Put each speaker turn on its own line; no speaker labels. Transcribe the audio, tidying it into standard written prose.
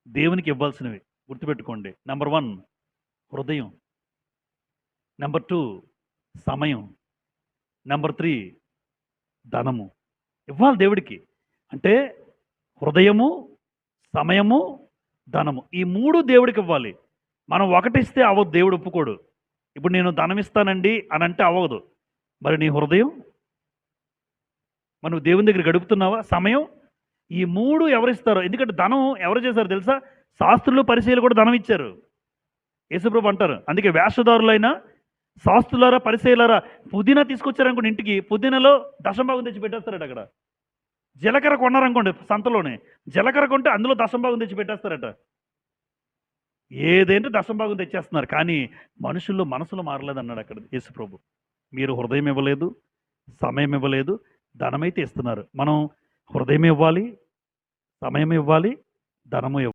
దేవునికి ఇవ్వాల్సినవి గుర్తుపెట్టుకోండి. నంబర్ 1 హృదయం. నంబర్ 2 సమయం. నంబర్ 3 ధనము. ఇవ్వాలి దేవుడికి. అంటే హృదయము, సమయము, ధనము. ఈ 3 దేవుడికి ఇవ్వాలి. మనం ఒకటిస్తే అవ్వదు, దేవుడు ఒప్పుకోడు. ఇప్పుడు నేను ధనం ఇస్తానండి అని అంటే అవ్వదు. మరి నీ హృదయం? మరి నువ్వు దేవుని దగ్గర గడుపుతున్నావా? సమయం? ఈ 3 ఎవరిస్తారో, ఎందుకంటే ధనం ఎవరు చేశారు తెలుసా? శాస్త్రులు, పరిసయ్యులు కూడా ధనం ఇచ్చారు. యేసుప్రభు అంటారు, అందుకే వేషధారులైన శాస్త్రులారా, పరిసయ్యులారా, పుదీనా తీసుకొచ్చారనుకోండి ఇంటికి, పుదీనాలో దశంభాగం తెచ్చి పెట్టేస్తారట అక్కడ. జీలకర్ర కొన్నారనుకోండి సంతలోనే, జీలకర్ర కొంటే అందులో దశంభాగం తెచ్చి పెట్టేస్తారట. ఏదేంటి దశంభాగం తెచ్చేస్తున్నారు. కానీ మనుషుల్లో మనసులో మారలేదన్నాడు అక్కడ యేసుప్రభు. మీరు హృదయం ఇవ్వలేదు, సమయం ఇవ్వలేదు, ధనమైతే ఇస్తున్నారు. మనం హృదయం ఇవ్వాలి, సమయం ఇవ్వాలి, ధనము ఇవ్వాలి.